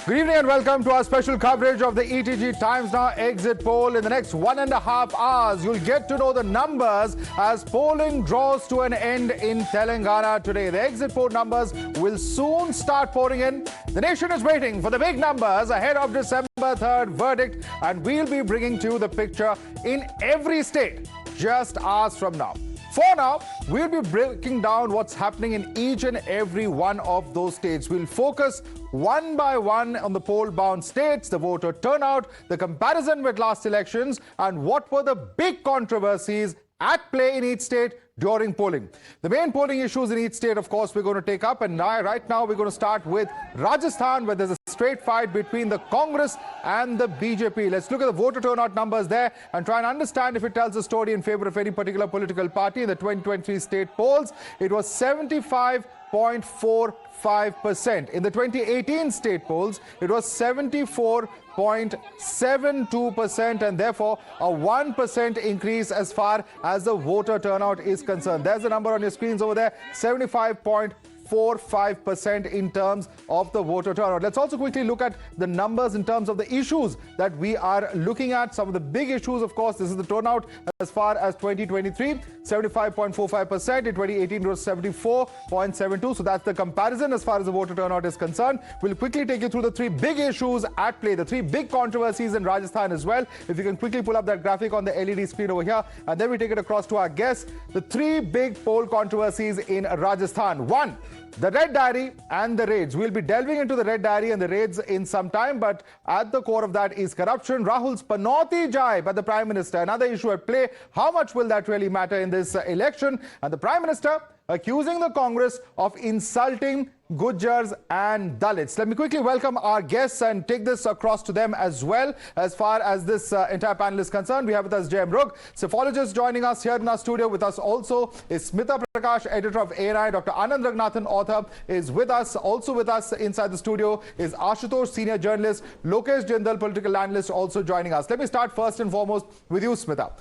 Good evening and welcome to our special coverage of the ETG Times Now exit poll. In the next 1.5 hours, you'll get to know the numbers as polling draws to an end in Telangana today. The exit poll numbers will soon start pouring in. The nation is waiting for the big numbers ahead of December 3rd verdict, and we'll be bringing to you the picture in every state just hours from now. For now, we'll be breaking down what's happening in each and every one of those states. We'll focus one by one on the poll-bound states, the voter turnout, the comparison with last elections, and what were the big controversies at play in each state during polling. The main polling issues in each state, of course, we're going to take up. And right now, we're going to start with Rajasthan, where there's a straight fight between the Congress and the BJP. Let's look at the voter turnout numbers there and try and understand if it tells a story in favor of any particular political party. In the 2023 state polls, it was 75.45%. In the 2018 state polls, it was 74.72%, and therefore a 1% increase as far as the voter turnout is concerned. There's the number on your screens over there, 75.45% in terms of the voter turnout. Let's also quickly look at the numbers in terms of the issues that we are looking at. Some of the big issues, of course, this is the turnout as far as 2023, 75.45%. In 2018, it was 74.72. So that's the comparison as far as the voter turnout is concerned. We'll quickly take you through the three big issues at play, the three big controversies in Rajasthan as well. If you can quickly pull up that graphic on the LED screen over here, and then we take it across to our guests. The three big poll controversies in Rajasthan. One, the red diary and the raids. We'll be delving into the red diary and the raids in some time, but at the core of that is corruption. Rahul's Panauti jibe by the Prime Minister, another issue at play. How much will that really matter in this election? And the Prime Minister accusing the Congress of insulting Gujars and Dalits. Let me quickly welcome our guests and take this across to them as well. As far as this entire panel is concerned, we have with us Jayam Rugh, psephologist, joining us here in our studio. With us also is Smita Prakash, editor of ANI. Dr. Anand Ragnathan, author, is with us. Also with us inside the studio is Ashutosh, senior journalist, Lokesh Jindal, political analyst, also joining us. Let me start first and foremost with you, Smita.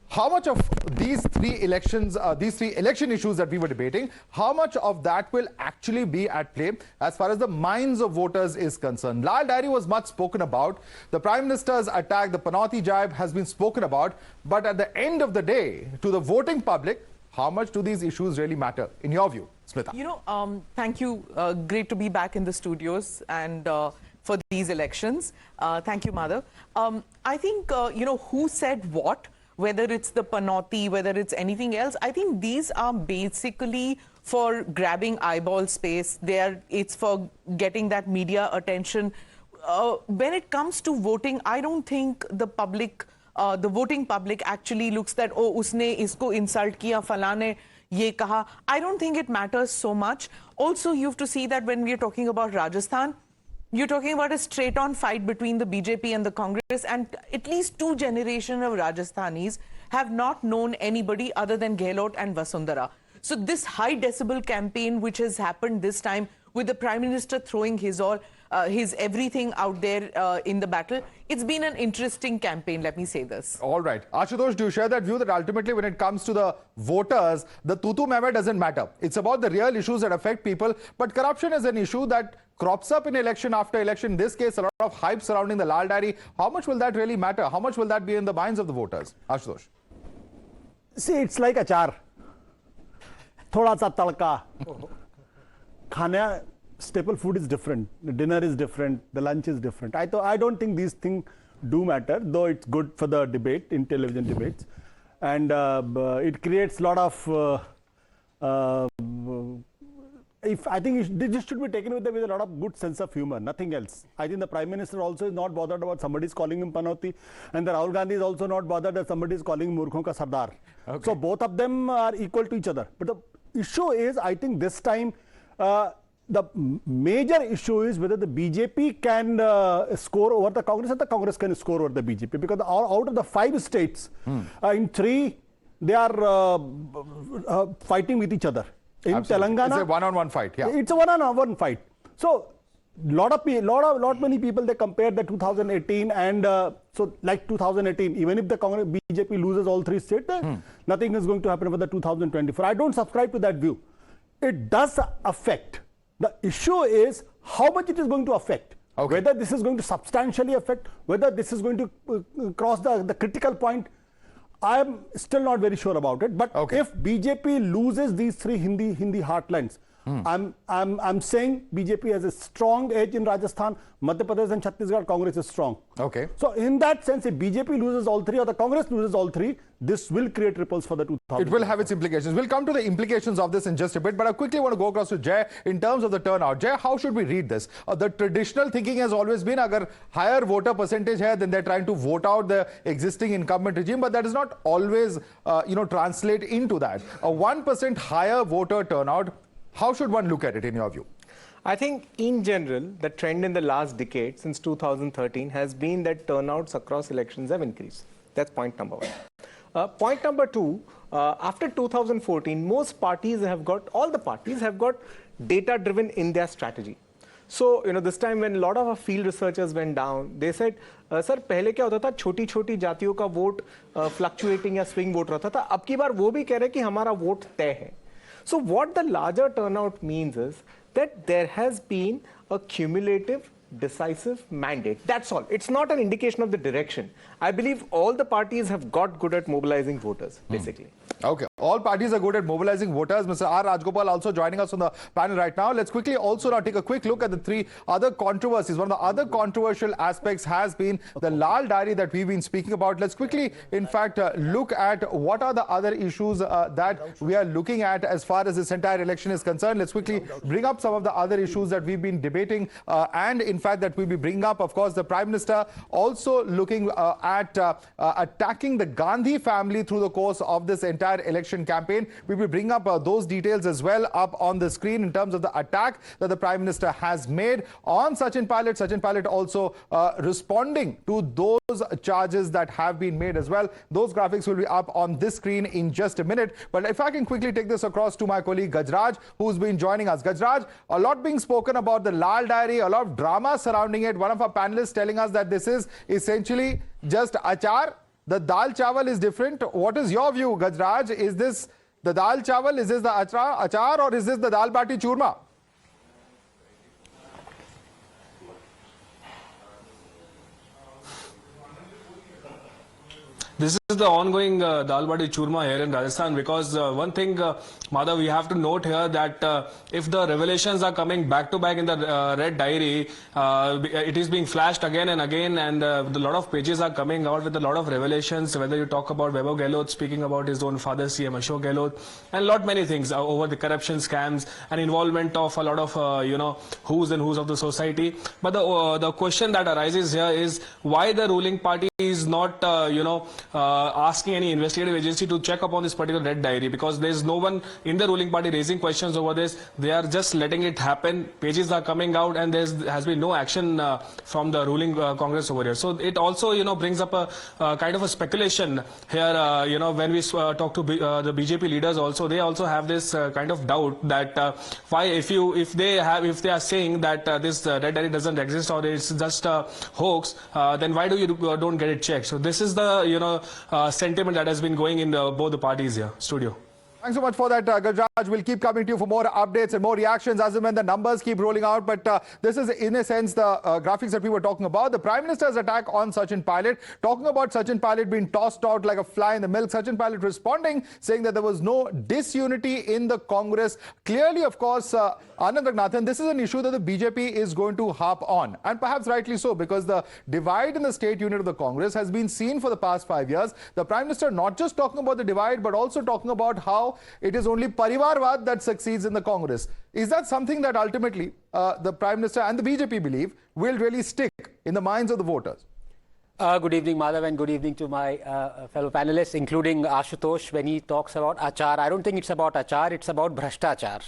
How much of these three election issues that we were debating, how much of that will actually be at play as far as the minds of voters is concerned? Lal Diary was much spoken about. The Prime Minister's attack, the Panauti jibe, has been spoken about. But at the end of the day, to the voting public, how much do these issues really matter, in your view, Smita? You know, thank you. Great to be back in the studios and for these elections. Thank you, Madhav. I think, you know, who said what? Whether it's the Panauti, whether it's anything else, I think these are basically for grabbing eyeball space. It's for getting that media attention. When it comes to voting, I don't think the public, the voting public actually looks that, oh, usne isko insult kiya, falane ye kaha. I don't think it matters so much. Also, you have to see that when we are talking about Rajasthan, you're talking about a straight-on fight between the BJP and the Congress, and at least two generations of Rajasthanis have not known anybody other than Gehlot and Vasundhara. So this high-decibel campaign which has happened this time with the Prime Minister throwing his everything out there in the battle, it's been an interesting campaign, let me say this. All right. Ashutosh, do you share that view that ultimately when it comes to the voters, the tutu meme doesn't matter? It's about the real issues that affect people, but corruption is an issue that crops up in election after election. In this case, a lot of hype surrounding the Lal Diary. How much will that really matter? How much will that be in the minds of the voters? Ashutosh. See, it's like achar. Thoda sa tadka. Khana, staple food is different. The dinner is different. The lunch is different. I don't think these things do matter, though it's good for the debate, in television debates. And it creates a lot of... I think this should be taken with a lot of good sense of humor, nothing else. I think the Prime Minister also is not bothered about somebody is calling him Panauti, and the Rahul Gandhi is also not bothered that somebody is calling him Murkhon ka Sardar. Okay. So both of them are equal to each other. But the issue is, I think this time, the major issue is whether the BJP can score over the Congress and the Congress can score over the BJP. Because out of the 5 states, in 3, they are fighting with each other. In Absolutely. Telangana, it's a one-on-one fight. Yeah, it's a one-on-one fight. So, lot many people they compare the 2018 and so like 2018. Even if the Congress BJP loses all 3 states, nothing is going to happen for the 2024. I don't subscribe to that view. It does affect. The issue is how much it is going to affect. Okay. Whether this is going to substantially affect, whether this is going to cross the critical point, I am still not very sure about it. But if BJP loses these three Hindi heartlands, I'm saying BJP has a strong edge in Rajasthan, Madhya Pradesh and Chhattisgarh. Congress is strong. Okay. So in that sense, if BJP loses all three or the Congress loses all three, this will create ripples for the 2000. It will have its implications. We'll come to the implications of this in just a bit, but I quickly want to go across to Jay in terms of the turnout. Jay, how should we read this? The traditional thinking has always been, agar higher voter percentage hai, then they're trying to vote out the existing incumbent regime, but that does not always, translate into that. A 1% higher voter turnout, how should one look at it in your view? I think in general, the trend in the last decade, since 2013, has been that turnouts across elections have increased. That's point number one. Point number two, after 2014, all the parties have got data-driven in their strategy. So, this time when a lot of our field researchers went down, they said, sir, पहले क्या होता था, छोटी-छोटी जातियों का vote fluctuating या swing vote रहता था, अब की बार वो भी कह रहे कि हमारा वोट तय है. So what the larger turnout means is that there has been a cumulative, decisive mandate. That's all. It's not an indication of the direction. I believe all the parties have got good at mobilizing voters, basically. Okay. All parties are good at mobilizing voters. Mr. R. Rajgopal also joining us on the panel right now. Let's quickly also now take a quick look at the three other controversies. One of the other controversial aspects has been the Lal Diary that we've been speaking about. Let's quickly, in fact, look at what are the other issues that we are looking at as far as this entire election is concerned. Let's quickly bring up some of the other issues that we've been debating and, in fact, that we'll be bringing up. Of course, the Prime Minister also looking at attacking the Gandhi family through the course of this entire election campaign. We will bring up those details as well up on the screen in terms of the attack that the Prime Minister has made on Sachin Pilot. Sachin Pilot also responding to those charges that have been made as well. Those graphics will be up on this screen in just a minute. But if I can quickly take this across to my colleague Gajraj, who's been joining us. Gajraj, a lot being spoken about the Lal Diary, a lot of drama surrounding it. One of our panelists telling us that this is essentially just achar. The dal chawal is different. What is your view, Gajraj? Is this the dal chawal? Is this the achar or is this the dal bati churma? This is the ongoing dal bati churma here in Rajasthan, because one thing, Madhav, we have to note here that if the revelations are coming back to back in the red diary, it is being flashed again and again, and a lot of pages are coming out with a lot of revelations, whether you talk about Vaibhav Gehlot speaking about his own father, CM Ashok Gehlot, and lot many things over the corruption scams and involvement of a lot of, who's and who's of the society. But the question that arises here is why the ruling party is not, asking any investigative agency to check upon this particular red diary, because there is no one in the ruling party raising questions over this. They are just letting it happen. Pages are coming out and there has been no action from the ruling Congress over here. So it also, brings up a kind of a speculation here, when we talk to the BJP leaders also, they also have this kind of doubt that why if they are saying that this red diary doesn't exist or it's just a hoax, then why do you don't get it checked? So this is the, sentiment that has been going in both the parties here. Studio. Thanks so much for that, Gajraj. We'll keep coming to you for more updates and more reactions as and when the numbers keep rolling out. But this is, in a sense, the graphics that we were talking about. The Prime Minister's attack on Sachin Pilot, talking about Sachin Pilot being tossed out like a fly in the milk. Sachin Pilot responding, saying that there was no disunity in the Congress. Clearly, of course, Anand Raghunathan, this is an issue that the BJP is going to harp on. And perhaps rightly so, because the divide in the state unit of the Congress has been seen for the past 5 years. The Prime Minister not just talking about the divide, but also talking about how it is only Parivarvad that succeeds in the Congress. Is that something that ultimately the Prime Minister and the BJP believe will really stick in the minds of the voters? Good evening, Madhav, and good evening to my fellow panelists, including Ashutosh. When he talks about achar, I don't think it's about achar, it's about bhrashtachar.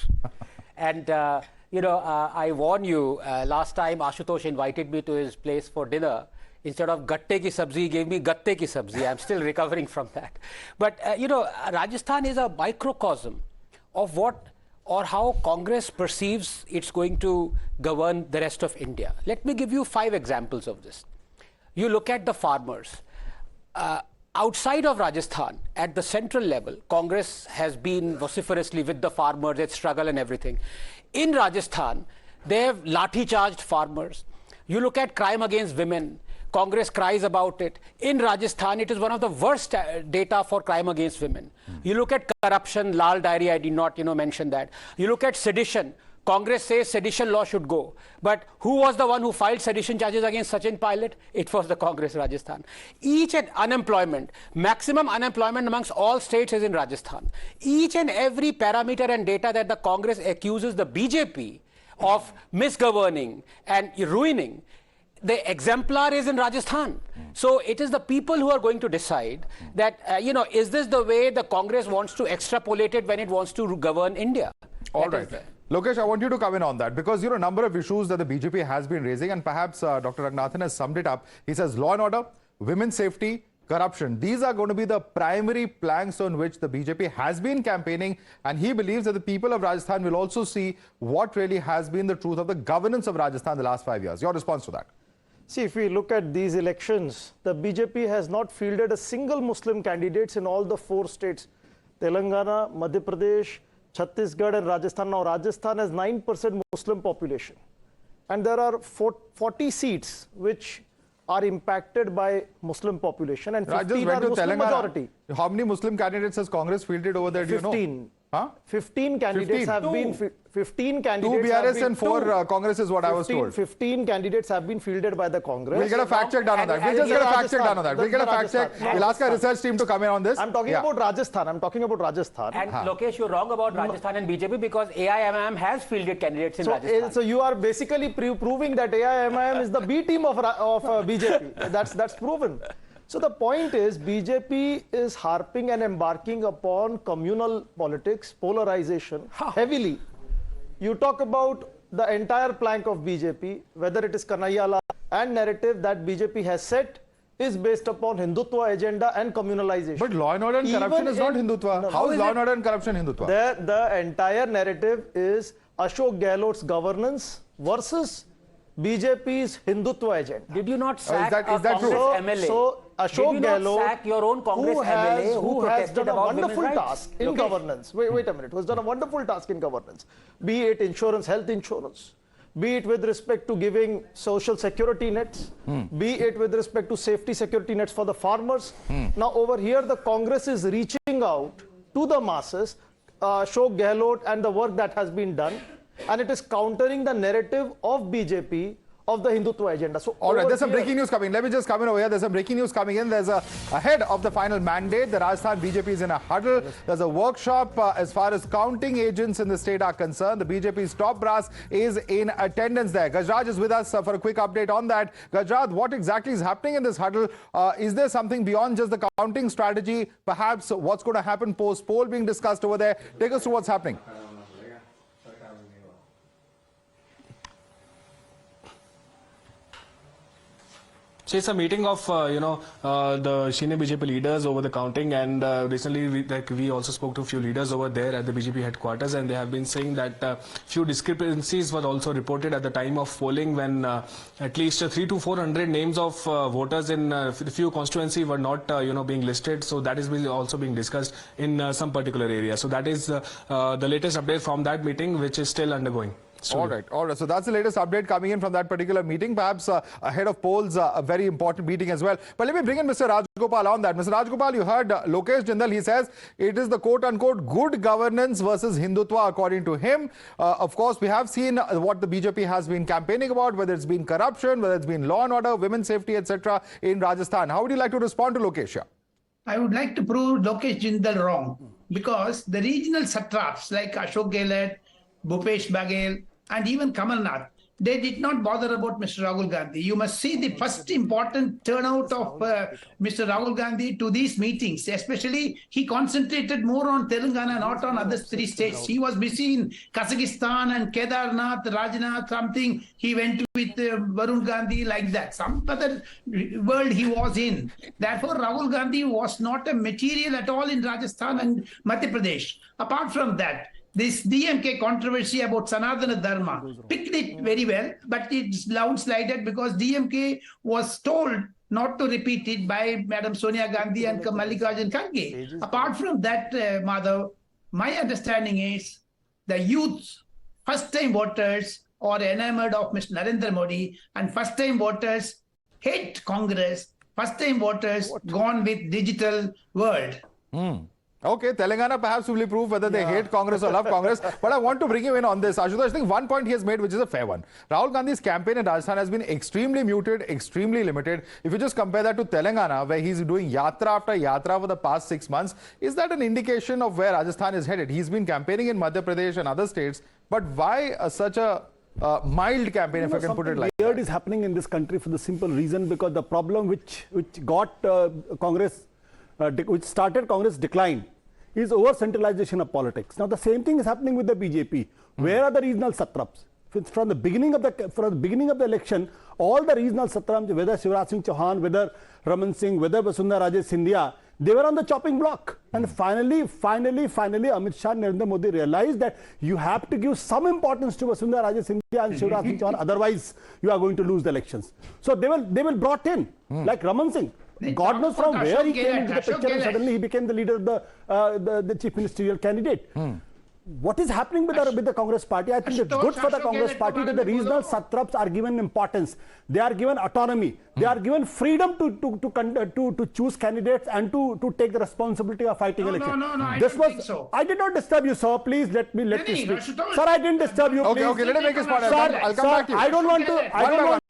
And, I warn you, last time Ashutosh invited me to his place for dinner. Instead of gatte ki sabzi, he gave me gatte ki sabzi. I'm still recovering from that. But, Rajasthan is a microcosm of what or how Congress perceives it's going to govern the rest of India. Let me give you 5 examples of this. You look at the farmers. Outside of Rajasthan, at the central level, Congress has been vociferously with the farmers, its struggle and everything. In Rajasthan, they have lathi-charged farmers. You look at crime against women. Congress cries about it. In Rajasthan, it is one of the worst data for crime against women. You look at corruption, Lal Diary, I did not mention that. You look at sedition. Congress says sedition law should go. But who was the one who filed sedition charges against Sachin Pilot? It was the Congress Rajasthan. Each and unemployment, maximum unemployment amongst all states is in Rajasthan. Each and every parameter and data that the Congress accuses the BJP of misgoverning and ruining, the exemplar is in Rajasthan. So it is the people who are going to decide that, is this the way the Congress wants to extrapolate it when it wants to govern India? All right. Lokesh, I want you to come in on that because, a number of issues that the BJP has been raising, and perhaps Dr. Ranganathan has summed it up. He says law and order, women's safety, corruption. These are going to be the primary planks on which the BJP has been campaigning, and he believes that the people of Rajasthan will also see what really has been the truth of the governance of Rajasthan the last 5 years. Your response to that? See, if we look at these elections, the BJP has not fielded a single Muslim candidates in all the 4 states, Telangana, Madhya Pradesh, Chhattisgarh and Rajasthan. Now, Rajasthan has 9% Muslim population. And there are 40 seats which are impacted by Muslim population and 15 are Muslim majority. How many Muslim candidates has Congress fielded over there, do you know? 15. Huh? 15 candidates have been 15 candidates. 2 BRS and 4 Congress is what 15, I was told. 15 candidates have been fielded by the Congress. We'll get a fact check done on that. We'll just get a fact check done on that. We'll get a fact check. We'll ask our research team to come in on this. I'm talking about Rajasthan. I'm talking about Rajasthan. And Lokesh, you're wrong about Rajasthan and BJP because AIMIM has fielded candidates in Rajasthan. So you are basically proving that AIMIM is the B team of BJP. That's proven. So the point is, BJP is harping and embarking upon communal politics, polarization, heavily. You talk about the entire plank of BJP, whether it is Kanhaiyala and narrative that BJP has set, is based upon Hindutva agenda and communalization. But law and order and corruption is not Hindutva. How is law and order and corruption Hindutva? The entire narrative is Ashok Gehlot's governance versus BJP's Hindutva agenda. Did you not sack is that Congress true? MLA? So Ashok Gehlot, sack your own Congress MLA who has done a wonderful task in Lokesh. governance. Wait a minute. Who has done a wonderful task in governance. Be it insurance, health insurance. Be it with respect to giving social security nets. Be it with respect to safety security nets for the farmers. Now over here the Congress is reaching out to the masses, Ashok Gehlot and the work that has been done. And it is countering the narrative of BJP of the Hindutva agenda. So all right, there's some breaking news coming. Let me just come in over here. There's some breaking news coming in. There's ahead of the final mandate. The Rajasthan BJP is in a huddle. There's a workshop as far as counting agents in the state are concerned. The BJP's top brass is in attendance there. Gajraj is with us for a quick update on that. Gajraj, what exactly is happening in this huddle? Is there something beyond just the counting strategy? Perhaps what's going to happen post-poll being discussed over there? Take us through what's happening. So it's a meeting of the senior BJP leaders over the counting, and recently we also spoke to a few leaders over there at the BJP headquarters, and they have been saying that few discrepancies were also reported at the time of polling when at least 300 to 400 names of voters in a few constituency were not being listed. So that is also being discussed in some particular area. So that is the latest update from that meeting, which is still undergoing. All right. So that's the latest update coming in from that particular meeting. Perhaps ahead of polls, a very important meeting as well. But let me bring in Mr. Rajgopal on that. Mr. Rajgopal, you heard Lokesh Jindal. He says it is the quote-unquote good governance versus Hindutva, according to him. Of course, we have seen what the BJP has been campaigning about, whether it's been corruption, whether it's been law and order, women's safety, etc. in Rajasthan. How would you like to respond to Lokesh here? I would like to prove Lokesh Jindal wrong because the regional satraps like Ashok Gehlot, Bhupesh Baghel, and even Kamal Nath, they did not bother about Mr. Rahul Gandhi. You must see the first important turnout of Mr. Rahul Gandhi to these meetings. Especially, he concentrated more on Telangana, not on other 3 states. He was busy in Kazakhstan and Kedarnath, Rajnath, something. He went with Varun Gandhi like that. Some other world he was in. Therefore, Rahul Gandhi was not a material at all in Rajasthan and Madhya Pradesh. Apart from that, this DMK controversy about Sanatana Dharma picked it very well, but it's downslided because DMK was told not to repeat it by Madam Sonia Gandhi and Mallikarjun Kharge. Apart from that, Madhav, my understanding is the youth, first-time voters or enamored of Mr. Narendra Modi, and first-time voters hate Congress. First-time voters gone with digital world. Okay, Telangana perhaps will prove whether they hate Congress or love Congress. But I want to bring you in on this. Ashutosh, I think one point he has made, which is a fair one. Rahul Gandhi's campaign in Rajasthan has been extremely muted, extremely limited. If you just compare that to Telangana, where he's doing yatra after yatra for the past 6 months, is that an indication of where Rajasthan is headed? He's been campaigning in Madhya Pradesh and other states, but why such a mild campaign, if I can put it like that? Weird is happening in this country for the simple reason because the problem which got Congress, which started Congress decline, is over-centralization of politics. Now the same thing is happening with the BJP. Where are the regional satraps? From the beginning of the election, all the regional satraps, whether Shivraj Singh Chauhan, whether Raman Singh, whether Vasundhara Raje Scindia, they were on the chopping block. And finally, Amit Shah and Narendra Modi realized that you have to give some importance to Vasundhara Raje Scindia and Shivraj Singh Chauhan, otherwise you are going to lose the elections. So they were brought in, like Raman Singh. God knows from where he came into the picture and suddenly he became the leader of the chief ministerial candidate. What is happening with the Congress party? I think it's good for the Congress party that the regional satraps are given importance. They are given autonomy. They are given freedom to choose candidates and to take the responsibility of fighting election. No, I don't think so. I did not disturb you, sir. Please let me speak. Ashutosh. Sir, I didn't disturb you. Okay, please. let him make his point. Sir, I'll come back to you. I don't want to.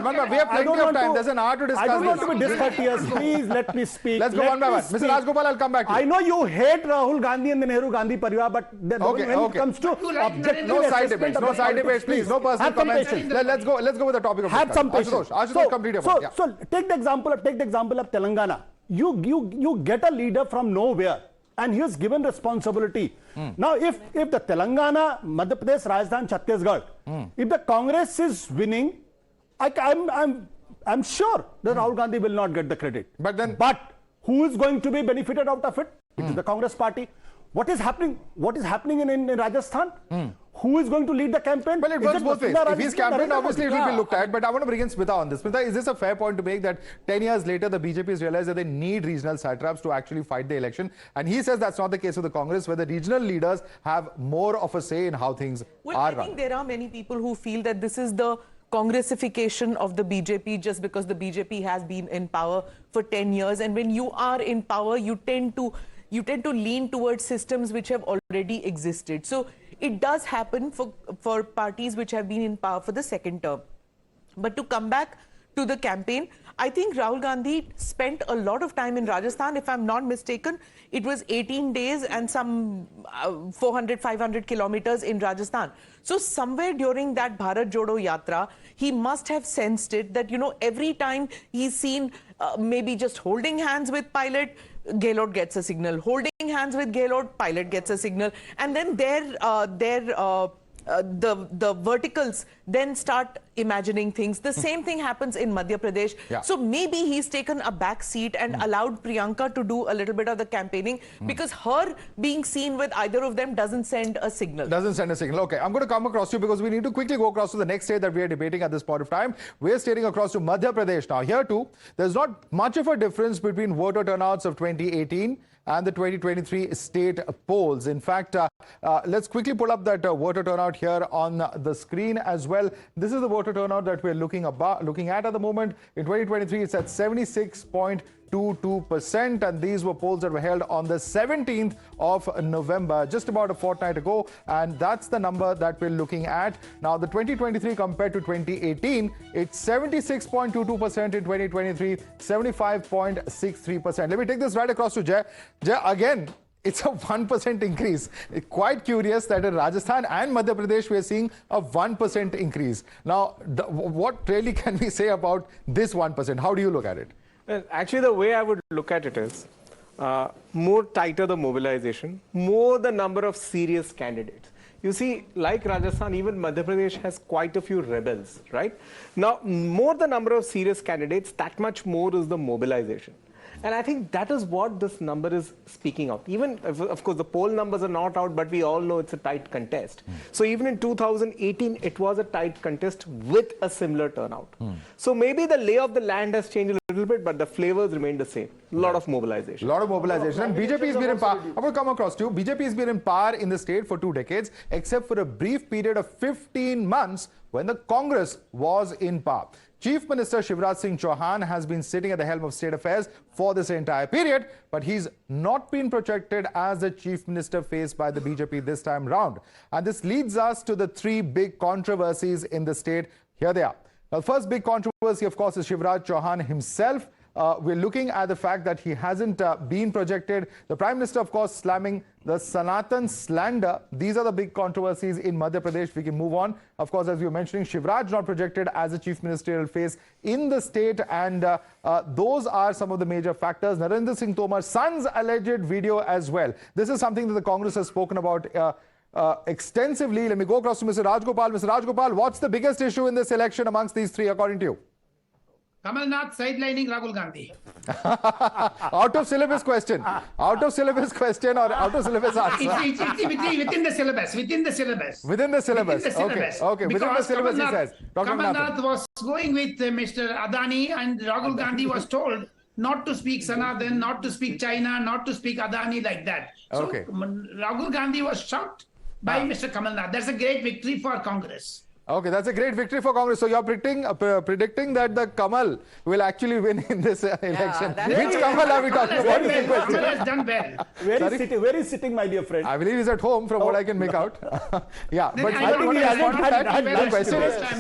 We have plenty of time. There's an hour to discuss I don't want this. to be discourteous. Please let me speak. Let's go one by one. Mr. Rajgopal, I'll come back to you. I know you hate Rahul Gandhi and the Nehru Gandhi Parivar, but when it comes to objective No side debates. assessment of No the side debates, politics, please. No personal have some comments. patience. Let's go with the topic of Have some discussion. patience. Ashutosh, complete your point. Yeah. So take the example of Telangana. You get a leader from nowhere and he is given responsibility. Now if the Telangana, Madhya Pradesh, Rajasthan, Chhattisgarh, if the Congress is winning, I'm sure that Rahul Gandhi will not get the credit. But who is going to be benefited out of it? It is the Congress party. What is happening in Rajasthan? Who is going to lead the campaign? Well, it works both ways. If he's campaigned, obviously it will be looked at. But I want to bring in Smita on this. Smita, is this a fair point to make that 10 years later, the BJP has realized that they need regional satraps to actually fight the election? And he says that's not the case with the Congress, where the regional leaders have more of a say in how things are I run. think there are many people who feel that this is the Congressification of the BJP just because the BJP has been in power for 10 years. And when you are in power, you tend to lean towards systems which have already existed. So it does happen for parties which have been in power for the second term. But to come back to the campaign, I think Rahul Gandhi spent a lot of time in Rajasthan. If I'm not mistaken, it was 18 days and some 400, 500 kilometers in Rajasthan. So somewhere during that Bharat Jodo Yatra, he must have sensed it that, every time he's seen maybe just holding hands with pilot, Gehlot gets a signal. Holding hands with Gehlot, pilot gets a signal. And then the verticals then start imagining things. The same thing happens in Madhya Pradesh. Yeah. So maybe he's taken a back seat and allowed Priyanka to do a little bit of the campaigning because her being seen with either of them doesn't send a signal. Okay, I'm going to come across to you because we need to quickly go across to the next state that we are debating at this point of time. We're steering across to Madhya Pradesh now. Here too, there's not much of a difference between voter turnouts of 2018 and the 2023 state polls. In fact, let's quickly pull up that voter turnout here on the screen as well. This is the voter turnout that we're looking at the moment. In 2023, it's at 76.22%, and these were polls that were held on the 17th of November, just about a fortnight ago, and that's the number that we're looking at. Now, the 2023 compared to 2018, it's 76.22% in 2023, 75.63%. Let me take this right across to Jay. Jay, again, it's a 1% increase. It's quite curious that in Rajasthan and Madhya Pradesh, we are seeing a 1% increase. Now, what really can we say about this 1%? How do you look at it? Well, actually, the way I would look at it is more tighter the mobilization, more the number of serious candidates. You see, like Rajasthan, even Madhya Pradesh has quite a few rebels, right? Now, more the number of serious candidates, that much more is the mobilization. And I think that is what this number is speaking of. Even, of course, the poll numbers are not out, but we all know it's a tight contest. So even in 2018, it was a tight contest with a similar turnout. So maybe the lay of the land has changed a little bit, but the flavors remain the same. A lot of mobilization. A lot of mobilization. And BJP has been in power. I'm going to come across to you. BJP has been in power in the state for 2 decades, except for a brief period of 15 months when the Congress was in power. Chief Minister Shivraj Singh Chauhan has been sitting at the helm of state affairs for this entire period, but he's not been protected as the chief minister faced by the BJP this time round. And this leads us to the 3 big controversies in the state. Here they are. Now, the first big controversy, of course, is Shivraj Chauhan himself. We're looking at the fact that he hasn't been projected. The Prime Minister, of course, slamming the Sanatan slander. These are the big controversies in Madhya Pradesh. We can move on. Of course, as you were mentioning, Shivraj not projected as a chief ministerial face in the state. And those are some of the major factors. Narendra Singh Tomar's son's alleged video as well. This is something that the Congress has spoken about extensively. Let me go across to Mr. Rajgopal. Mr. Rajgopal, what's the biggest issue in this election amongst these 3, according to you? Kamal Nath sidelining Rahul Gandhi. Out of syllabus question. Out of syllabus question or out of syllabus answer? It's within the syllabus. Within the syllabus. Within the syllabus. Within the syllabus. Okay. Within the syllabus, he says. Kamal Nath was going with Mr. Adani, and Rahul Gandhi was told not to speak Sanatan, not to speak China, not to speak Adani like that. So Okay. Rahul Gandhi was shocked by Mr. Kamal Nath. That's a great victory for Congress. Okay, that's a great victory for Congress. So you're predicting that the Kamal will actually win in this election. Which Kamal are we talking about? Kamal has done well. Where is sitting, my dear friend? I believe he's at home from what I can make out. Yeah, but I think he hasn't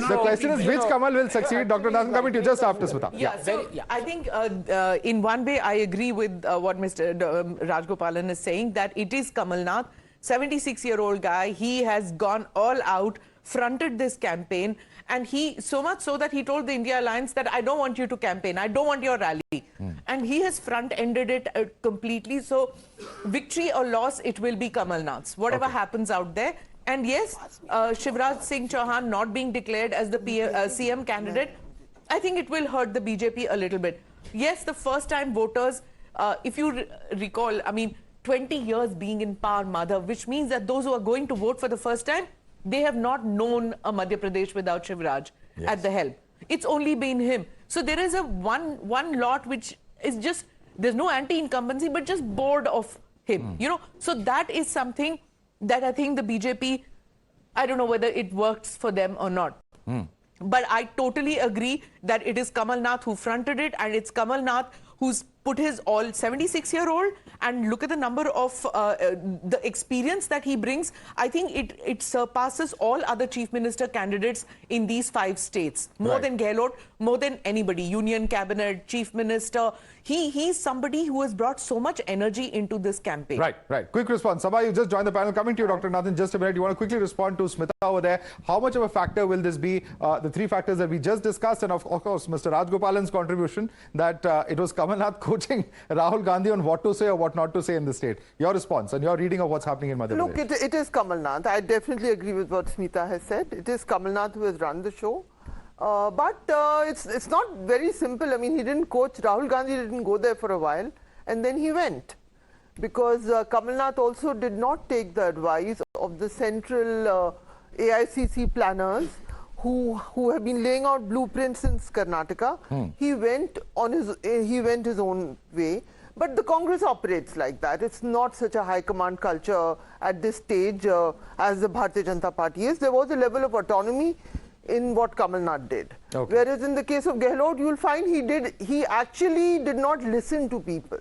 the question is which Kamal will succeed? Dr. Nathan, coming to you just after Smita. I think in one way I agree with what Mr. Rajgopalan is saying, that it is Kamal Nath, 76-year-old guy. He has gone all out, fronted this campaign, and he, so much so that he told the India Alliance that I don't want you to campaign, I don't want your rally. And he has front-ended it completely. So victory or loss, it will be Kamal Nath's, whatever happens out there. And yes, Shivraj Singh Chauhan not being declared as the CM candidate, I think it will hurt the BJP a little bit. Yes, the first-time voters, if you recall, I mean, 20 years being in power, Madhav, which means that those who are going to vote for the first time, they have not known a Madhya Pradesh without Shivraj at the helm. It's only been him. So there is a one lot which is just, there's no anti-incumbency, but just bored of him. You know, so that is something that I think the BJP, I don't know whether it works for them or not. But I totally agree that it is Kamal Nath who fronted it, and it's Kamal Nath who's put his all, 76-year-old, and look at the number of the experience that he brings. I think it surpasses all other chief minister candidates in these 5 states. More than Gehlot, more than anybody. Union cabinet, chief minister. He's somebody who has brought so much energy into this campaign. Right. Quick response. Sabha, you just joined the panel. Coming to you, Dr. Nathan, just a minute. You want to quickly respond to Smita over there. How much of a factor will this be? The 3 factors that we just discussed, and of course, Mr. Rajgopalan's contribution that it was Kamal Nath coaching Rahul Gandhi on what to say or what not to say in the state. Your response and your reading of what's happening in Madhya Pradesh. Look, it is Kamal Nath. I definitely agree with what Smita has said. It is Kamal Nath who has run the show. But it's not very simple. I mean, he didn't coach. Rahul Gandhi didn't go there for a while, and then he went. Because Kamal Nath also did not take the advice of the central AICC planners who have been laying out blueprints since Karnataka. He went his own way. But the Congress operates like that. It's not such a high command culture at this stage as the Bharatiya Janata Party is. There was a level of autonomy in what Kamal Nath did. Whereas in the case of Gehlot, you'll find he actually did not listen to people.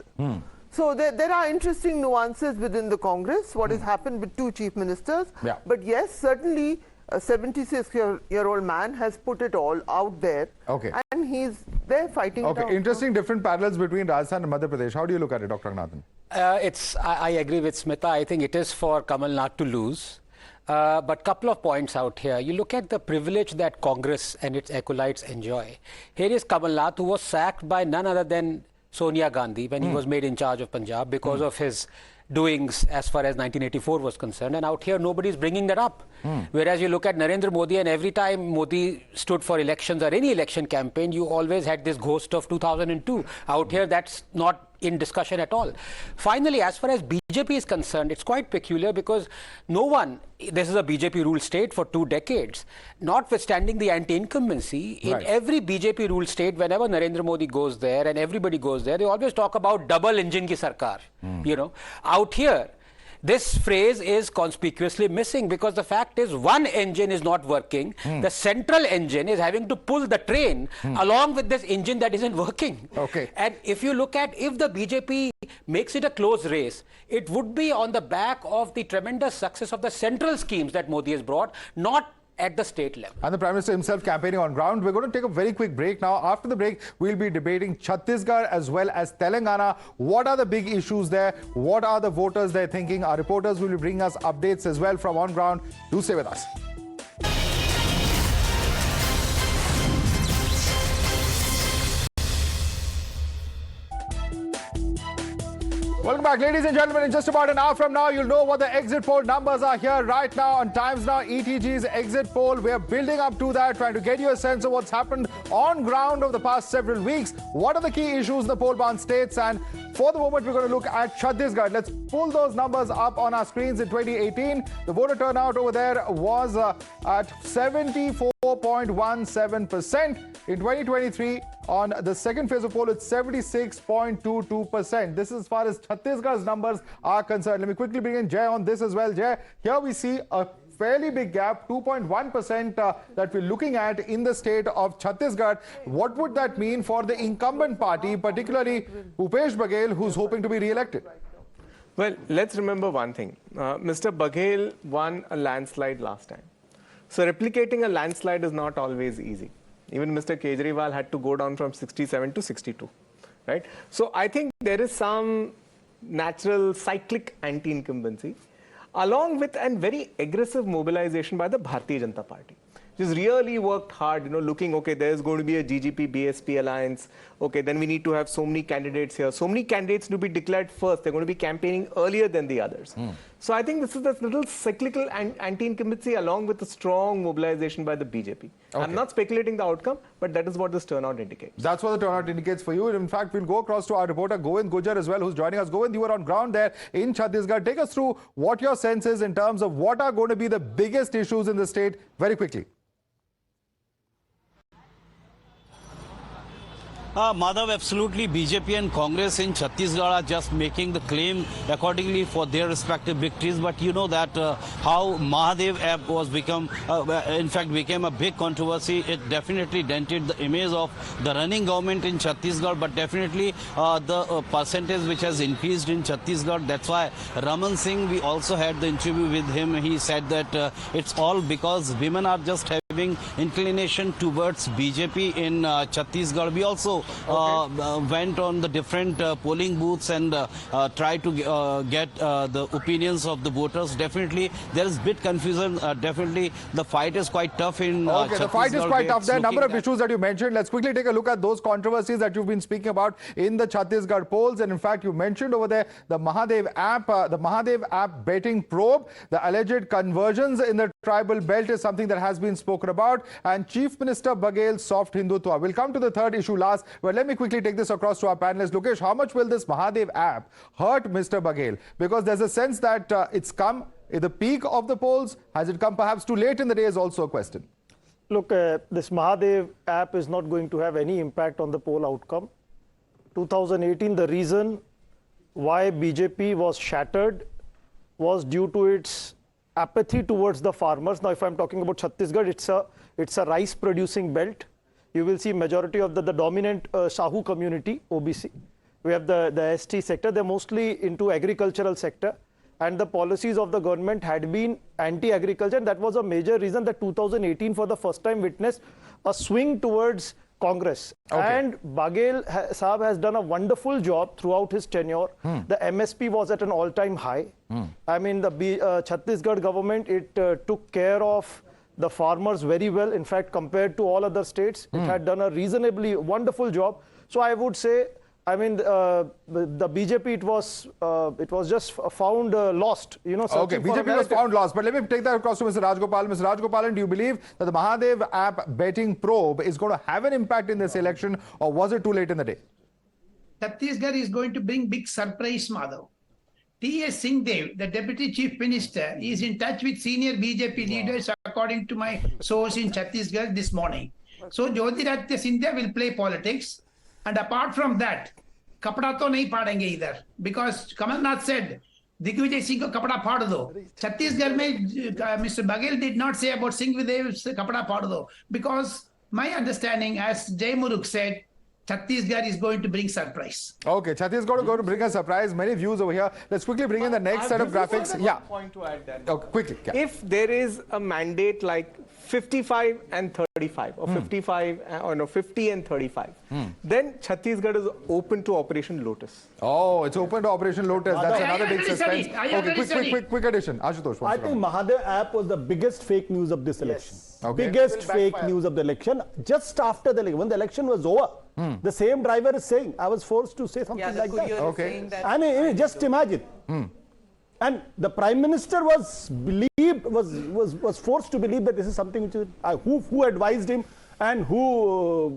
So there are interesting nuances within the Congress, what has happened with 2 chief ministers. But yes, certainly a 76-year-old man has put it all out there. And he's there fighting it out. Interesting different parallels between Rajasthan and Madhya Pradesh. How do you look at it, Dr. Nathan? I agree with Smita. I think it is for Kamal Nath to lose. But couple of points out here. You look at the privilege that Congress and its acolytes enjoy. Here is Kamal Nath, who was sacked by none other than Sonia Gandhi when he was made in charge of Punjab because of his doings as far as 1984 was concerned, and out here nobody is bringing that up. Whereas you look at Narendra Modi, and every time Modi stood for elections or any election campaign, you always had this ghost of 2002. Out here, that's not in discussion at all. Finally, as far as BJP is concerned, it's quite peculiar because no one, this is a BJP ruled state for 2 decades, notwithstanding the anti-incumbency, in every BJP ruled state, whenever Narendra Modi goes there and everybody goes there, they always talk about double engine ki sarkar. You know, out here, this phrase is conspicuously missing because the fact is one engine is not working. The central engine is having to pull the train along with this engine that isn't working. And if you look at, if the BJP makes it a close race, it would be on the back of the tremendous success of the central schemes that Modi has brought, not at the state level. And the Prime Minister himself campaigning on ground. We're going to take a very quick break now. After the break, we'll be debating Chhattisgarh as well as Telangana. What are the big issues there? What are the voters there thinking? Our reporters will be bringing us updates as well from on ground. Do stay with us. Welcome back, ladies and gentlemen. In just about an hour from now, you'll know what the exit poll numbers are here right now on Times Now ETG's exit poll. We're building up to that, trying to get you a sense of what's happened on ground over the past several weeks. What are the key issues in the poll-bound states? And for the moment, we're going to look at Chhattisgarh. Let's pull those numbers up on our screens. In 2018, the voter turnout over there was at 74.17%. In 2023, on the second phase of poll, it's 76.22%. This is as far as Chhattisgarh's numbers are concerned. Let me quickly bring in Jay on this as well. Jay, here we see a fairly big gap, 2.1% that we're looking at in the state of Chhattisgarh. What would that mean for the incumbent party, particularly Bhupesh Baghel, who's hoping to be re-elected? Well, let's remember one thing. Mr. Baghel won a landslide last time. So replicating a landslide is not always easy. Even Mr. Kejriwal had to go down from 67 to 62, right? So I think there is some natural cyclic anti-incumbency, along with a very aggressive mobilization by the Bharatiya Janata Party. Which has really worked hard, looking, okay, there's going to be a GGP-BSP alliance. Okay, then we need to have so many candidates here. So many candidates to be declared first. They're going to be campaigning earlier than the others. So I think this is this little cyclical anti-incumbency along with the strong mobilization by the BJP. I'm not speculating the outcome, but that is what this turnout indicates. That's what the turnout indicates for you. In fact, we'll go across to our reporter Govind Gujar as well, who's joining us. Govind, you were on ground there in Chhattisgarh. Take us through what your sense is in terms of what are going to be the biggest issues in the state very quickly. Madhav, absolutely. BJP and Congress in Chhattisgarh are just making the claim accordingly for their respective victories. But you know that how Mahadev app was became a big controversy. It definitely dented the image of the running government in Chhattisgarh. But definitely the percentage which has increased in Chhattisgarh. That's why Raman Singh, we also had the interview with him. He said that it's all because women are just having inclination towards BJP in Chhattisgarh. We also went on the different polling booths and tried to get the opinions of the voters. Definitely, there is bit confusion. Definitely, the fight is quite tough in Chhattisgarh. The fight is quite tough. There are a number of issues that you mentioned. Let's quickly take a look at those controversies that you've been speaking about in the Chhattisgarh polls. And in fact, you mentioned over there the Mahadev app betting probe. The alleged conversions in the tribal belt is something that has been spoken about. And Chief Minister Baghel's soft Hindutva. We'll come to the third issue last. But let me quickly take this across to our panelists. Lokesh, how much will this Mahadev app hurt Mr. Baghel? Because there's a sense that it's come at the peak of the polls. Has it come perhaps too late in the day is also a question. Look, this Mahadev app is not going to have any impact on the poll outcome. 2018, the reason why BJP was shattered was due to its apathy towards the farmers. Now, if I'm talking about Chhattisgarh, it's a rice producing belt. You will see majority of the dominant Sahu community, OBC. We have the ST sector. They're mostly into agricultural sector. And the policies of the government had been anti-agriculture. And that was a major reason that 2018 for the first time witnessed a swing towards Congress. And Baghel Saab has done a wonderful job throughout his tenure. The MSP was at an all-time high. I mean, the Chhattisgarh government, it took care of the farmers very well. In fact, compared to all other states, it had done a reasonably wonderful job. So I would say, I mean, the BJP, it was just found lost. You know, okay, BJP was found lost. But let me take that across to Mr. Rajgopal. Mr. Rajgopalan, do you believe that the Mahadev app betting probe is going to have an impact in this election, or was it too late in the day? Chhattisgarh is going to bring big surprise, Madhav. T.S. Singhdev, the Deputy Chief Minister, is in touch with senior BJP leaders, according to my source in Chhattisgarh this morning. So Jyotiraditya Scindia will play politics. And apart from that, kapda to nahi padenge either. Because Kamal Nath said, Digvijay Singh ko kapda pad do. Chhattisgarh mein Mr. Baghel did not say about Singhvidev's kapda pad do. Because my understanding, as Jay Muruk said, Chhattisgarh is going to bring surprise. Okay, Chhattisgarh is going to bring a surprise. Many views over here. Let's quickly bring in the next set of graphics. Yeah. Point to add that. Okay, quickly. Yeah. If there is a mandate like 55 and 35 or 55 or no 50 and 35, then Chhattisgarh is open to Operation Lotus. Oh, it's open to Operation Lotus. That's another big suspense. Okay, quick addition. Ashutosh. I think Mahadev app was the biggest fake news of this election. Okay. Biggest fake news of the election. Just after the election, when the election was over, the same driver is saying, I was forced to say something like that. Okay. And just imagine. And the Prime Minister was forced to believe that this is something which is, who advised him and who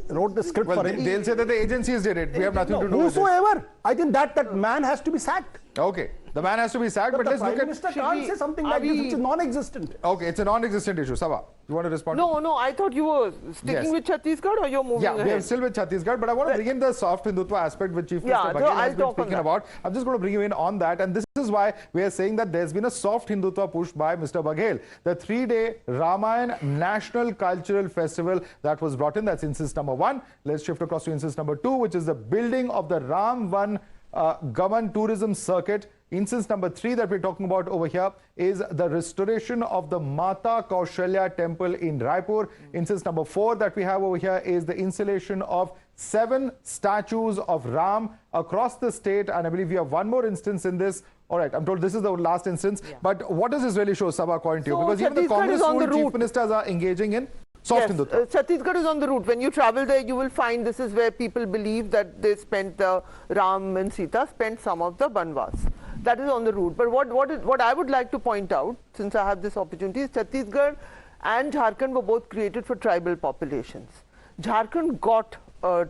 wrote the script for him. They'll say that the agencies did it. We have nothing to do with it. Whosoever. I think that man has to be sacked. Okay. The man has to be sacked, but let's look at... The Prime Minister can't say something like this, which is non-existent. Okay, it's a non-existent issue. Sabha, you want to respond? No, I thought you were sticking with Chhattisgarh, or you're moving ahead? Yeah, we are still with Chhattisgarh, but I want to bring in the soft Hindutva aspect which Chief Minister Baghel has been speaking about. I'm just going to bring you in on that, and this is why we are saying that there's been a soft Hindutva push by Mr. Baghel. The 3-day Ramayan National Cultural Festival that was brought in, that's instance number 1. Let's shift across to instance number 2, which is the building of the Ram Van Gaman Tourism Circuit. Instance number 3 that we're talking about over here is the restoration of the Mata Kaushalya temple in Raipur. Instance number 4 that we have over here is the installation of 7 statues of Ram across the state, and I believe we have one more instance in this. All right, I'm told this is the last instance. Yeah. But what does this really show, Sabha, according to you? Because even the Congress chief ministers are engaging in soft Hindutva. Chhattisgarh is on the route. When you travel there, you will find this is where people believe that they spent Ram and Sita spent some of the Banvas. That is on the route. But what I would like to point out, since I have this opportunity, is Chhattisgarh and Jharkhand were both created for tribal populations. Jharkhand got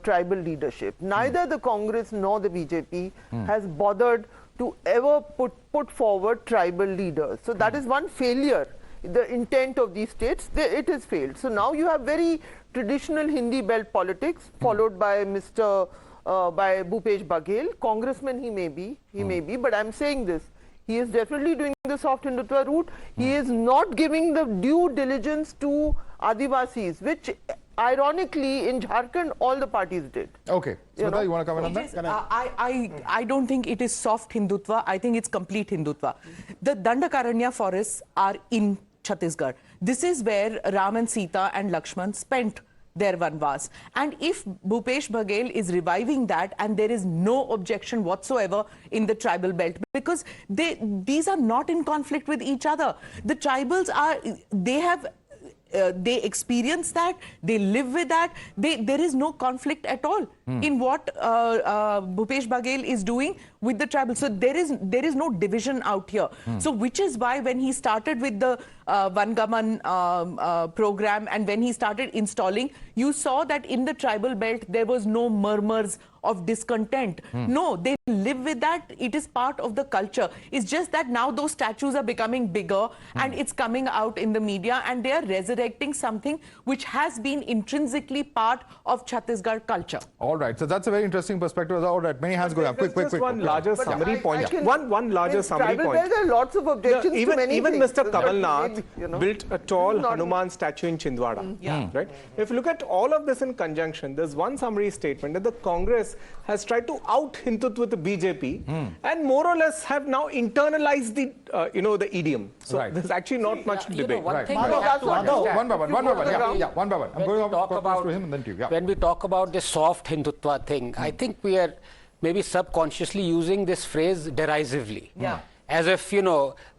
tribal leadership. Neither the Congress nor the BJP has bothered to ever put forward tribal leaders. So that is one failure. The intent of these states, it has failed. So now you have very traditional Hindi belt politics, followed by by Bhupesh Baghel. Congressman he may be, but I'm saying this. He is definitely doing the soft Hindutva route. He is not giving the due diligence to Adivasis, which ironically in Jharkhand all the parties did. Okay. Smita, you want to comment on that? I don't think it is soft Hindutva. I think it's complete Hindutva. The Dandakaranya forests are in Chhattisgarh. This is where Ram and Sita and Lakshman spent their Vanvas. And if Bhupesh Baghel is reviving that, and there is no objection whatsoever in the tribal belt, because these are not in conflict with each other. The tribals are, they experience that, they live with that, there is no conflict at all in what Bhupesh Baghel is doing with the tribal. So there is no division out here. So which is why when he started with the Vangaman program, and when he started installing, you saw that in the tribal belt there was no murmurs of discontent. No, they live with that. It is part of the culture. It's just that now those statues are becoming bigger and it's coming out in the media, and they are resurrecting something which has been intrinsically part of Chhattisgarh culture. All right, so that's a very interesting perspective. All right, many hands going up. Quick. One larger summary point. One larger summary point. There are lots of objections to many even things. Mr. Kamal Nath built a tall Hanuman statue in Chhindwara. Right? If you look at all of this in conjunction, there's one summary statement that the Congress has tried to out-Hindutva with the BJP and more or less have now internalized the the idiom. So there's actually not much debate. One by one. I'm going to him and then to you. When we talk about the soft Hindutva thing, I think we are maybe subconsciously using this phrase derisively. As if,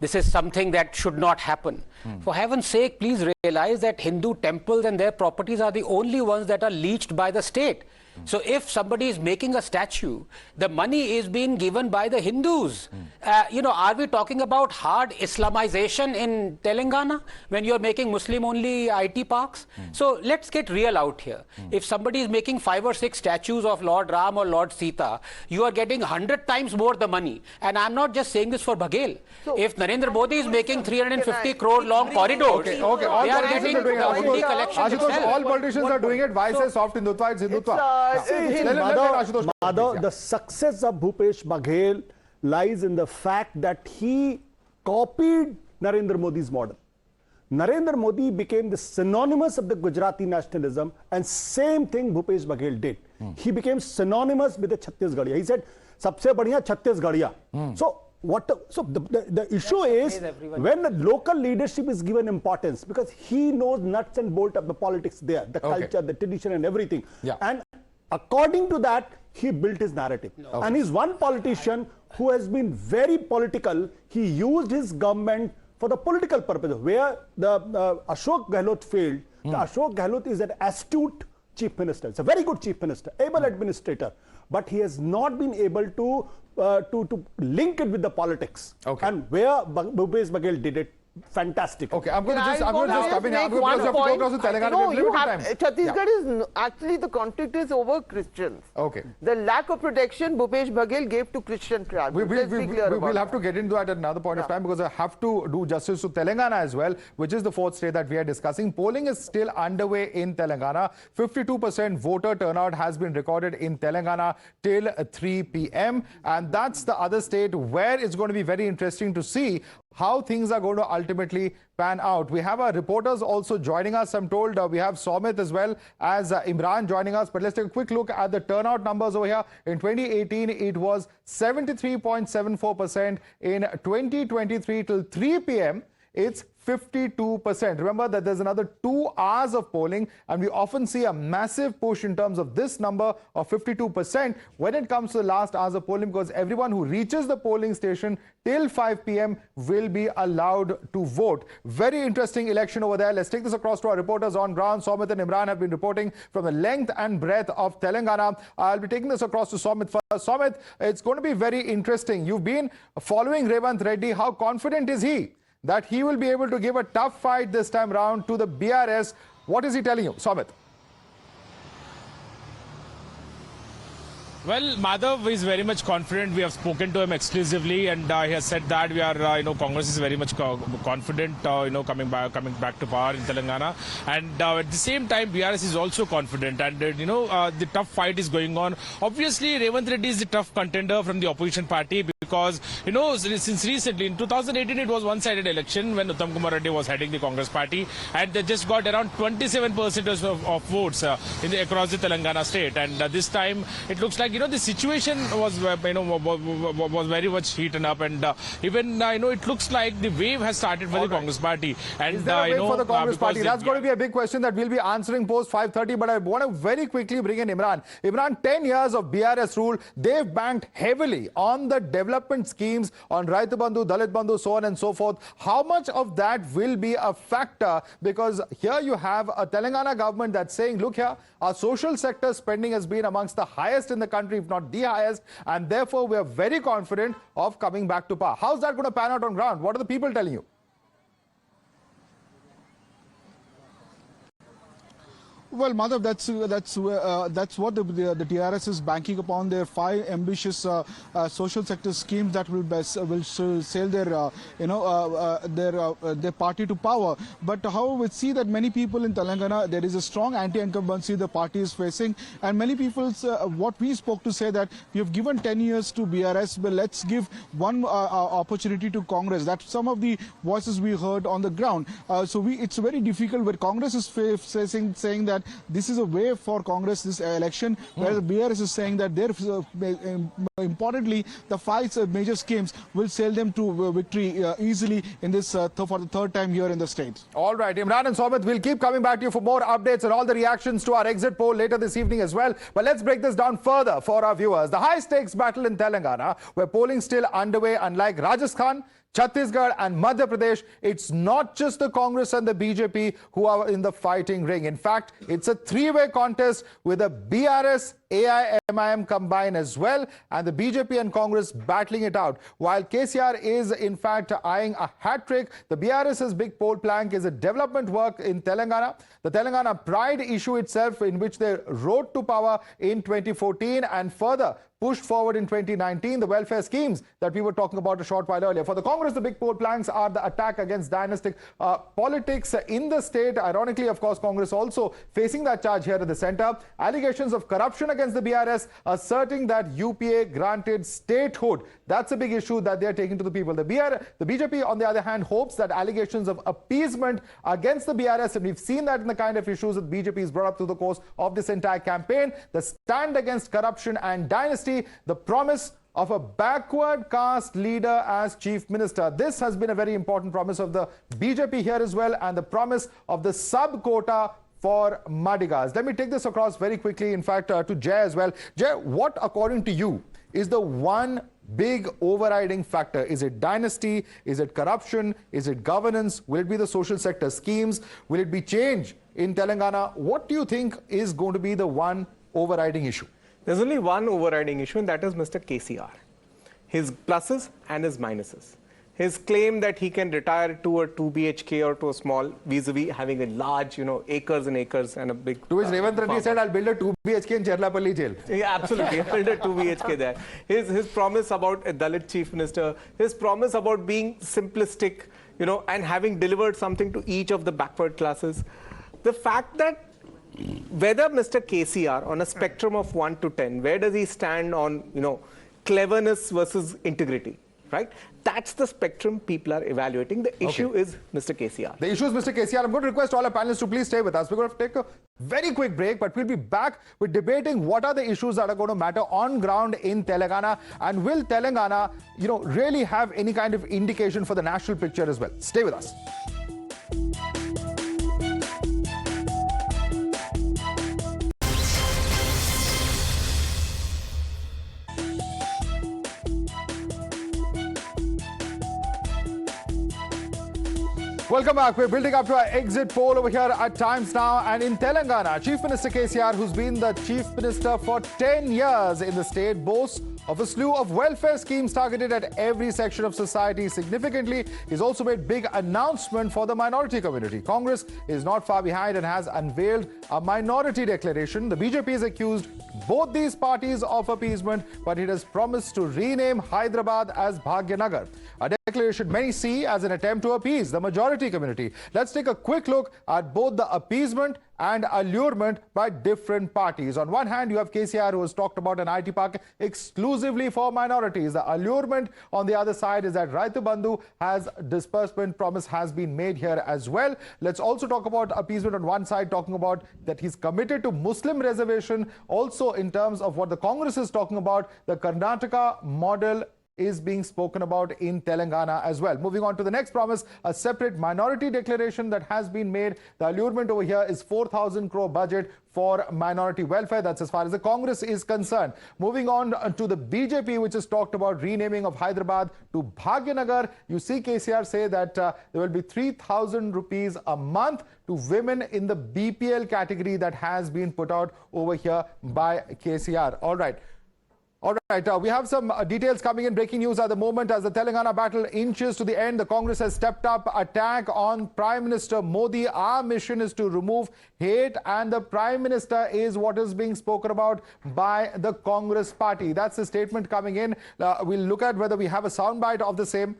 this is something that should not happen. For heaven's sake, please realize that Hindu temples and their properties are the only ones that are leached by the state. So if somebody is making a statue, the money is being given by the Hindus. Are we talking about hard Islamization in Telangana when you're making Muslim-only IT parks? So let's get real out here. If somebody is making 5 or 6 statues of Lord Ram or Lord Sita, you are getting 100 times more the money. And I'm not just saying this for Baghel. So, if Narendra Modi is making 350 crore long corridors, Okay, all politicians are doing it. Ashutosh, all politicians are doing it. Why say soft Hindutva? It's Hindutva. Madhav, the success of Bhupesh Baghel lies in the fact that he copied Narendra Modi's model. Narendra Modi became the synonymous of the Gujarati nationalism, and same thing Bhupesh Baghel did. He became synonymous with the Chhattisgarh. He said, "Sabse badhiya Chhattisgarh." So the issue is when the local leadership is given importance, because he knows nuts and bolts of the politics there, the culture, the tradition, and everything. And according to that, he built his narrative. And he's one politician who has been very political. He used his government for the political purpose. Where the Ashok Gehlot failed, the Ashok Gehlot is an astute chief minister. It's a very good chief minister, able administrator, but he has not been able to link it with the politics. And where Bhupesh Baghel did it, fantastic. Okay, I'm going to just come in. I'm going to go across to Telangana. No, Chhattisgarh is actually the conflict is over Christians. Okay. The lack of protection Bhupesh Baghel gave to Christian tribes. We'll have to get into that at another point of time, because I have to do justice to Telangana as well, which is the fourth state that we are discussing. Polling is still underway in Telangana. 52% voter turnout has been recorded in Telangana till 3 p.m. And that's the other state where it's going to be very interesting to see how things are going to ultimately pan out. We have our reporters also joining us. I'm told we have Somit as well as Imran joining us. But let's take a quick look at the turnout numbers over here. In 2018, it was 73.74%. In 2023 till 3 p.m., it's 52%. Remember that there's another 2 hours of polling, and we often see a massive push in terms of this number of 52% when it comes to the last hours of polling, because everyone who reaches the polling station till 5 p.m. will be allowed to vote. Very interesting election over there. Let's take this across to our reporters on ground. Somit and Imran have been reporting from the length and breadth of Telangana. I'll be taking this across to Somit first. Somit, it's going to be very interesting. You've been following Revanth Reddy. How confident is he that he will be able to give a tough fight this time round to the BRS? What is he telling you, Somit? Well, Madhav is very much confident. We have spoken to him exclusively, and he has said that we are, Congress is very much confident, coming back to power in Telangana. And at the same time, BRS is also confident, and the tough fight is going on. Obviously, Revanth Reddy is the tough contender from the opposition party, because since recently in 2018 it was one-sided election when Uttam Kumar Reddy was heading the Congress party, and they just got around 27% of votes across the Telangana state. And this time it looks like the situation was very much heated up, and even it looks like the wave has started for the Congress party. And is there a wave for the Congress party? That's going to be a big question that we'll be answering post 5:30. But I want to very quickly bring in Imran. Imran, 10 years of BRS rule, they've banked heavily on the development schemes, on Raitu Bandhu, Dalit Bandhu, so on and so forth. How much of that will be a factor? Because here you have a Telangana government that's saying, look here, our social sector spending has been amongst the highest in the country, if not the highest, and therefore we are very confident of coming back to power. How's that going to pan out on ground? What are the people telling you? Well, Madhav, that's what the TRS is banking upon. Their 5 ambitious social sector schemes that will sail their party to power. But however, we see that many people in Telangana, there is a strong anti-incumbency the party is facing, and many people, what we spoke to, say that we have given 10 years to BRS, but let's give one opportunity to Congress. That's some of the voices we heard on the ground. It's very difficult where Congress is saying that this is a way for Congress this election, whereas the BRS is saying that importantly, the 5 major schemes will sail them to victory easily in this for the third time here in the state. All right, Imran and Somit, we'll keep coming back to you for more updates and all the reactions to our exit poll later this evening as well. But let's break this down further for our viewers. The high-stakes battle in Telangana, where polling still underway, unlike Rajasthan, Chhattisgarh and Madhya Pradesh, it's not just the Congress and the BJP who are in the fighting ring. In fact, it's a three-way contest with the BRS, AIMIM combined as well, and the BJP and Congress battling it out. While KCR is in fact eyeing a hat-trick, the BRS's big poll plank is a development work in Telangana. The Telangana Pride issue itself, in which they rode to power in 2014 and further pushed forward in 2019, the welfare schemes that we were talking about a short while earlier. For the Congress, the big poll planks are the attack against dynastic politics in the state. Ironically, of course, Congress also facing that charge here at the center. Allegations of corruption against the BRS, asserting that UPA granted statehood. That's a big issue that they're taking to the people. The BJP, on the other hand, hopes that allegations of appeasement against the BRS, and we've seen that in the kind of issues that BJP has brought up through the course of this entire campaign, the stand against corruption and dynasty, the promise of a backward caste leader as chief minister. This has been a very important promise of the BJP here as well, and the promise of the sub-quota for Madigas. Let me take this across very quickly, in fact, to Jay as well. Jay, what, according to you, is the one big overriding factor? Is it dynasty? Is it corruption? Is it governance? Will it be the social sector schemes? Will it be change in Telangana? What do you think is going to be the one overriding issue? There's only one overriding issue, and that is Mr. KCR. His pluses and his minuses. His claim that he can retire to a 2 BHK or to a small, vis-a-vis having a large, acres and acres and a big... To which Revant Reddy said, I'll build a 2 BHK in Cherlapalli jail. Yeah, absolutely. I'll build a 2 BHK there. His promise about a Dalit chief minister, his promise about being simplistic, and having delivered something to each of the backward classes. The fact that whether Mr. KCR, on a spectrum of 1 to 10, where does he stand on, cleverness versus integrity, right? That's the spectrum people are evaluating. The issue is Mr. KCR. The issue is Mr. KCR. I'm going to request all our panelists to please stay with us. We're going to take a very quick break, but we'll be back with debating what are the issues that are going to matter on ground in Telangana, and will Telangana, really have any kind of indication for the national picture as well. Stay with us. Welcome back. We're building up to our exit poll over here at Times Now. And in Telangana, Chief Minister KCR, who's been the Chief Minister for 10 years in the state, boasts of a slew of welfare schemes targeted at every section of society. Significantly, he's also made big announcement for the minority community. Congress is not far behind and has unveiled a minority declaration. The BJP has accused both these parties of appeasement, but it has promised to rename Hyderabad as Bhagyanagar. A declaration many see as an attempt to appease the majority community. Let's take a quick look at both the appeasement and allurement by different parties. On one hand, you have KCR, who has talked about an IT park exclusively for minorities. The allurement on the other side is that Raitu Bandhu has disbursement promise has been made here as well. Let's also talk about appeasement on one side, talking about that he's committed to Muslim reservation. Also, in terms of what the Congress is talking about, the Karnataka model is being spoken about in Telangana as well. Moving on to the next promise, a separate minority declaration that has been made. The allurement over here is 4,000 crore budget for minority welfare. That's as far as the Congress is concerned. Moving on to the BJP, which has talked about renaming of Hyderabad to Bhagyanagar. You see KCR say that there will be 3,000 rupees a month to women in the BPL category that has been put out over here by KCR. All right, we have some details coming in. Breaking news at the moment as the Telangana battle inches to the end. The Congress has stepped up attack on Prime Minister Modi. Our mission is to remove hate, and the Prime Minister is what is being spoken about by the Congress party. That's the statement coming in. We'll look at whether we have a soundbite of the same.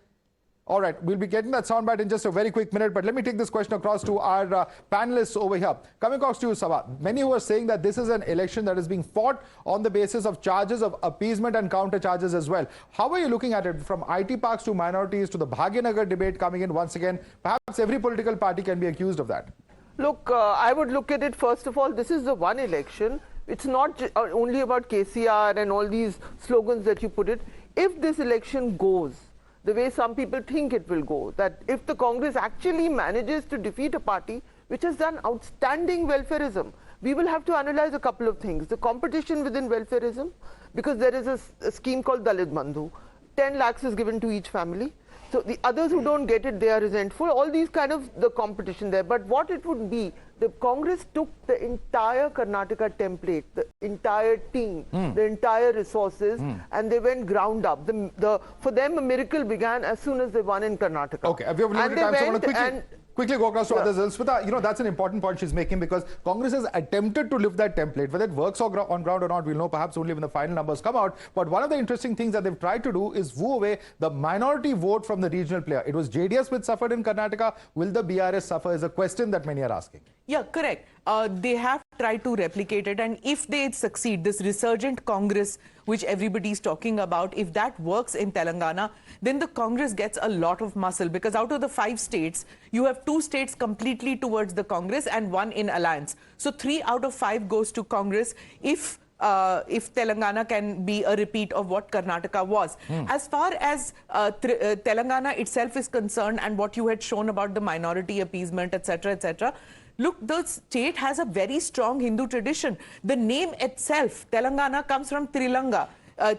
All right, we'll be getting that soundbite in just a very quick minute, but let me take this question across to our panelists over here. Coming across to you, Sabha. Many who are saying that this is an election that is being fought on the basis of charges of appeasement and counter charges as well. How are you looking at it, from IT parks to minorities to the Bhagyanagar debate coming in once again? Perhaps every political party can be accused of that. Look, I would look at it, first of all, this is the one election. It's not only about KCR and all these slogans that you put it. If this election goes the way some people think it will go, that if the Congress actually manages to defeat a party which has done outstanding welfareism, we will have to analyze a couple of things. The competition within welfareism, because there is a scheme called Dalit Bandhu. 10 lakhs is given to each family. So the others who don't get it, they are resentful. All these kind of the competition there. But what it would be, the Congress took the entire Karnataka template, the entire team, the entire resources, and they went ground up. For them, a miracle began as soon as they won in Karnataka. Okay, we have limited time, so I want to quickly go across to others. Smita, that's an important point she's making, because Congress has attempted to lift that template. Whether it works on ground or not, we'll know perhaps only when the final numbers come out. But one of the interesting things that they've tried to do is woo away the minority vote from the regional player. It was JDS which suffered in Karnataka. Will the BRS suffer is a question that many are asking. Yeah, correct. They have tried to replicate it, and if they succeed, this resurgent Congress, which everybody is talking about, if that works in Telangana, then the Congress gets a lot of muscle, because out of the 5 states, you have 2 states completely towards the Congress and 1 in alliance. So 3 out of 5 goes to Congress if Telangana can be a repeat of what Karnataka was. As far as Telangana itself is concerned, and what you had shown about the minority appeasement, etc., etc., look, the state has a very strong Hindu tradition. The name itself, Telangana, comes from Trilinga. The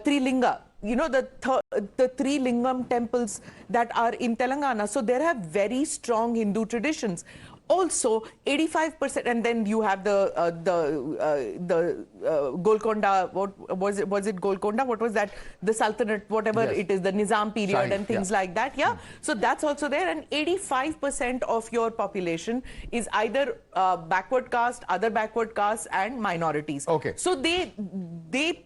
3 Lingam temples that are in Telangana. So there have very strong Hindu traditions. Also, 85%, and then you have the Golconda. What was it? Was it Golconda? What was that? The Sultanate, whatever it is, the Nizam period and things like that. Yeah. So that's also there, and 85% of your population is either backward caste, other backward castes, and minorities. Okay. So they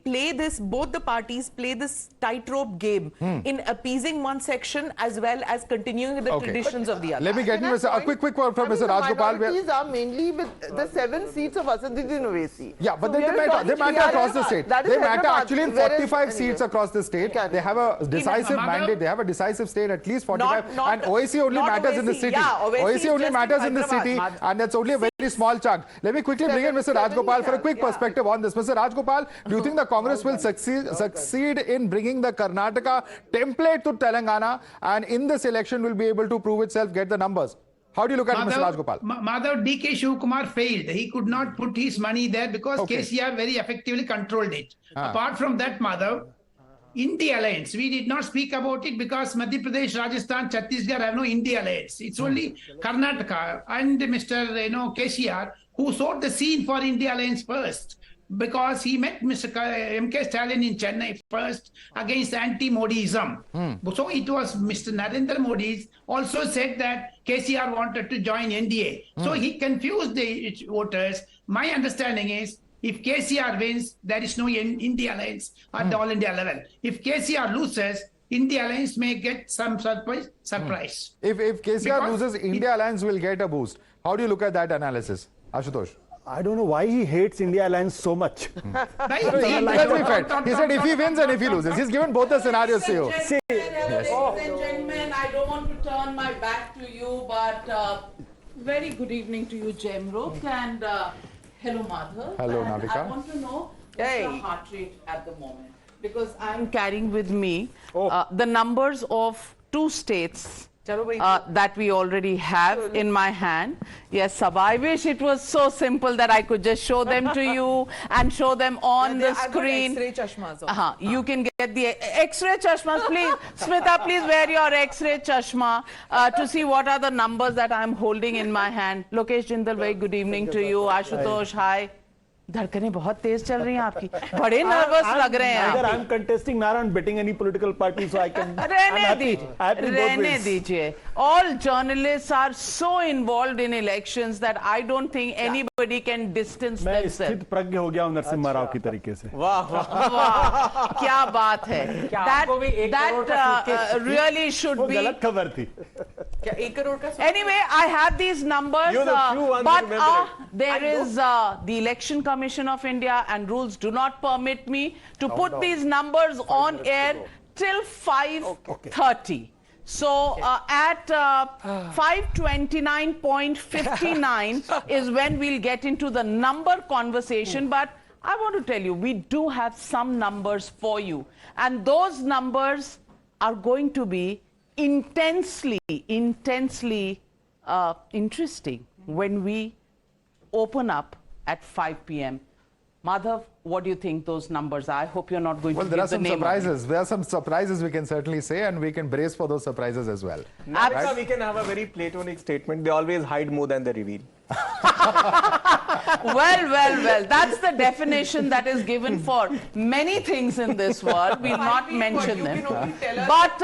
play this. Both the parties play this tightrope game in appeasing one section as well as continuing the traditions of the other. Let me get you a quick word from Mr. Rajgopal. Minorities are mainly with the 7 seats of Asaduddin Owaisi. Yeah, but they matter across the state. They matter actually in 45 seats across the state. They have a decisive mandate. They have a decisive state, at least 45. And Owaisi only matters in the city. Owaisi only matters in the city, and that's only a very small chunk. Let me quickly bring in Mr. Rajgopal for a quick perspective on this. Mr. Rajgopal, do you think the Congress will succeed in bringing the Karnataka template to Telangana, and in this election will be able to prove itself, get the numbers? How do you look at it, Mr. Rajgopal? Madhav, D.K. Shivkumar failed. He could not put his money there because KCR very effectively controlled it. Apart from that, Madhav, India alliance, we did not speak about it because Madhya Pradesh, Rajasthan, Chhattisgarh have no India alliance. It's only Karnataka and Mr. KCR who sowed the scene for India alliance first, because he met Mr. M.K. Stalin in Chennai first against anti-Modiism. So it was Mr. Narendra Modi also said that KCR wanted to join NDA. So he confused the voters. My understanding is, if KCR wins, there is no India alliance at the All India level. If KCR loses, India alliance may get some surprise. If KCR loses, India alliance will get a boost. How do you look at that analysis, Ashutosh? I don't know why he hates India alliance so much. Let's be fair. He said if he wins and if he loses. He's given both the scenarios to you. Ladies and gentlemen, I don't want to turn my back to you, but very good evening to you, Jemruk, and hello, Madhav. Hello, and Navika. I want to know what's your heart rate at the moment, because I'm carrying with me the numbers of 2 states that we already have in my hand. Yes, Sabha, I wish it was so simple that I could just show them to you and show them on the screen. X-ray chashmas. You can get the X-ray chashmas, please. Smita, please wear your X-ray chashma to see what are the numbers that I'm holding in my hand. Lokesh Jindal, very good evening to you. Ashutosh, hi. धड़कनें बहुत तेज चल रही हैं आपकी, बड़े nervous लग रहे हैं आप. I'm contesting not on betting any political party, so I can. रहने दीजिए. All journalists are so involved in elections that I don't think anybody can distance themselves. मैं स्थित प्रज्ञ हो गया हूँ नरसिम्हा राव की तरीके से. वाह वाह, क्या बात है. That really should be. गलत खबर थी. Anyway, I have these numbers, but there is the Election Commission of India, and rules do not permit me to put these numbers on air till 5:30. So at 5:29.59 is when we'll get into the number conversation. But I want to tell you, we do have some numbers for you, and those numbers are going to be intensely interesting when we open up at 5 p.m. Madhav, what do you think those numbers are? I hope you're not going Well, to there give are the some name. surprises. There are some surprises we can certainly say, and we can brace for those surprises as well. Right? We can have a very Platonic statement. They always hide more than they reveal. Well. That's the definition that is given for many things in this world. We'll not mention them. But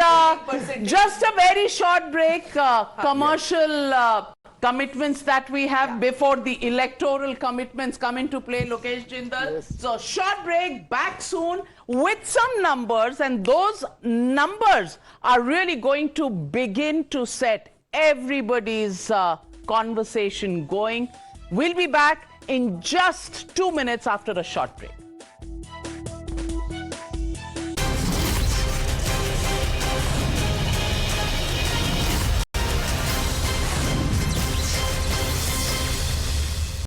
just a very short break. Commercial commitments that we have before the electoral commitments come into play, Lokesh Jindal. Yes. So short break, back soon with some numbers, and those numbers are really going to begin to set everybody's conversation going. We'll be back in just 2 minutes after a short break.